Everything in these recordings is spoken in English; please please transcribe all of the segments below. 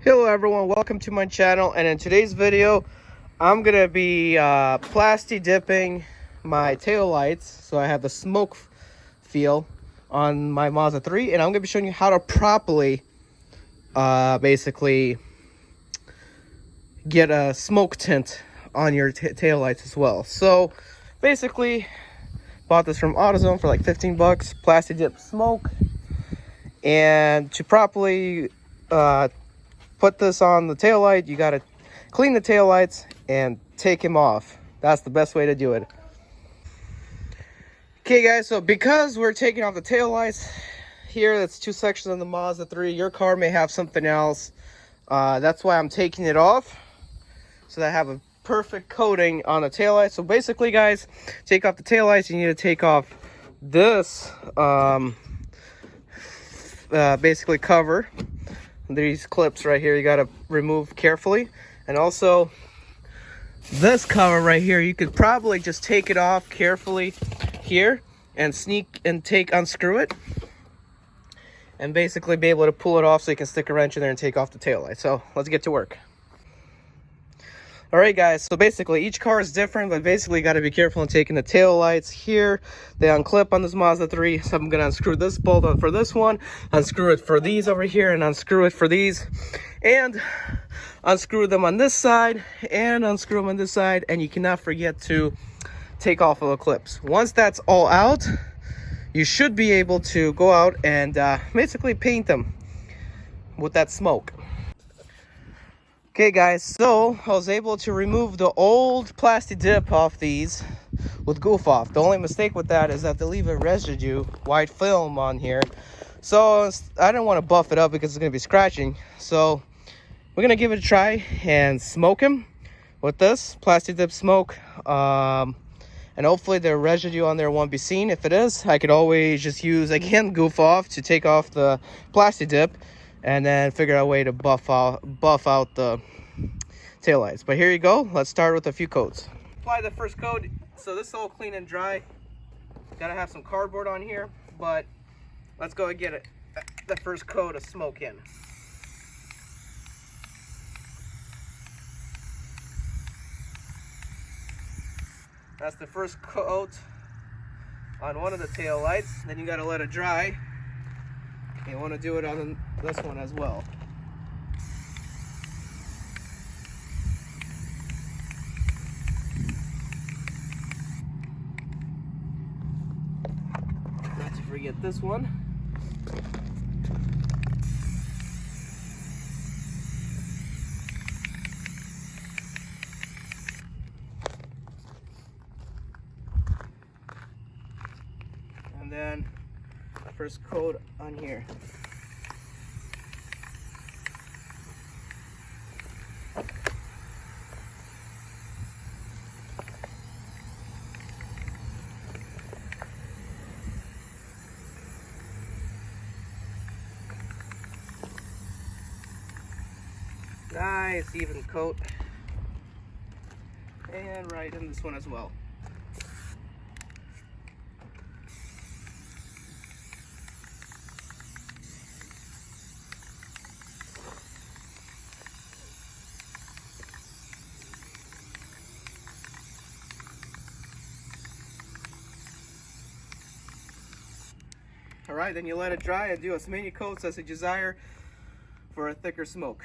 Hello everyone, welcome to my channel, and in today's video I'm gonna be plasti dipping my tail lights so I have the smoke feel on my Mazda 3, and I'm gonna be showing you how to properly basically get a smoke tint on your tail lights as well. So basically bought this from AutoZone for like 15 bucks, plasti dip smoke, and to properly put this on the tail light, you got to clean the tail lights and take them off. That's the best way to do it. Okay guys, so because we're taking off the tail lights here, that's two sections of the Mazda 3. Your car may have something else. That's why I'm taking it off, so that I have a perfect coating on the tail light. So basically guys, take off the tail lights, you need to take off this basically cover. These clips right here you got to remove carefully, and also this cover right here, you could probably just take it off carefully here and unscrew it and basically be able to pull it off so you can stick a wrench in there and take off the tail light. So let's get to work. All right guys, so basically each car is different, but basically you got to be careful in taking the tail lights here. They unclip on this Mazda 3, so I'm going to unscrew this bolt on for this one, unscrew it for these over here, and unscrew it for these, and unscrew them on this side and unscrew them on this side, and you cannot forget to take off all the clips. Once that's all out, you should be able to go out and basically paint them with that smoke. Okay guys, so I was able to remove the old plasti dip off these with goof off. The only mistake with that is that they leave a residue, white film on here. So I didn't want to buff it up because it's going to be scratching. So we're going to give it a try and smoke them with this plasti dip smoke. And hopefully the residue on there won't be seen. If it is, I could always just use, again, goof off to take off the plasti dip, and then figure out a way to buff out the taillights. But here you go. Let's start with a few coats. Apply the first coat. So this is all clean and dry. Gotta have some cardboard on here, but let's go and get the first coat of smoke in. That's the first coat on one of the tail lights. Then you gotta let it dry. You want to do it on this one as well. Not to forget this one. And then first coat on here. Nice even coat, and right in this one as well. All right, then you let it dry and do as many coats as you desire for a thicker smoke.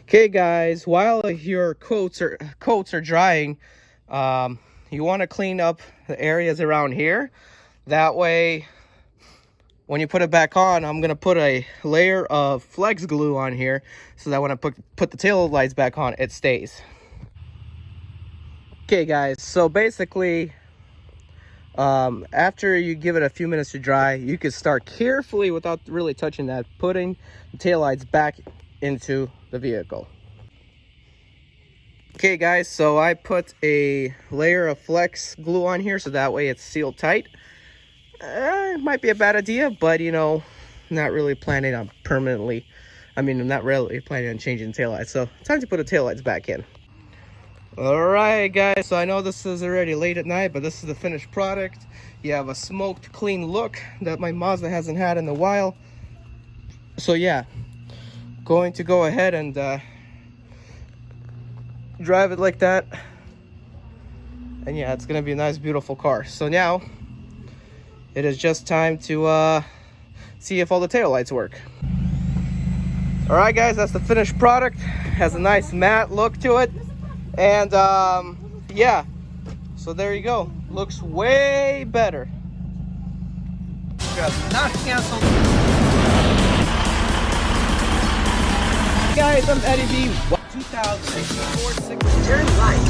Okay guys, while your coats are drying, you want to clean up the areas around here. That way, when you put it back on, I'm going to put a layer of flex glue on here so that when I put the tail lights back on, it stays. Okay guys, so basically, after you give it a few minutes to dry, you can start carefully, without really touching that, putting the tail lights back into the vehicle. Okay guys, so I put a layer of flex glue on here so that way it's sealed tight. It might be a bad idea, but you know, not really planning on permanently, I'm not really planning on changing taillights. So time to put the taillights back in. All right guys, so I know this is already late at night, but this is the finished product. You have a smoked clean look that my Mazda hasn't had in a while. So yeah, going to go ahead and drive it like that. And yeah, it's gonna be a nice, beautiful car. So now it is just time to see if all the taillights work. All right, guys, that's the finished product. Has a nice matte look to it, and yeah. So there you go. Looks way better. Just not canceled. Hey guys, I'm Eddie B. 2064 turn light.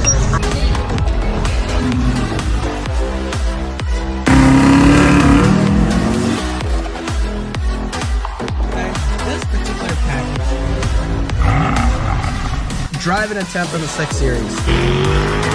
This particular package, driving a temp in the 6 Series.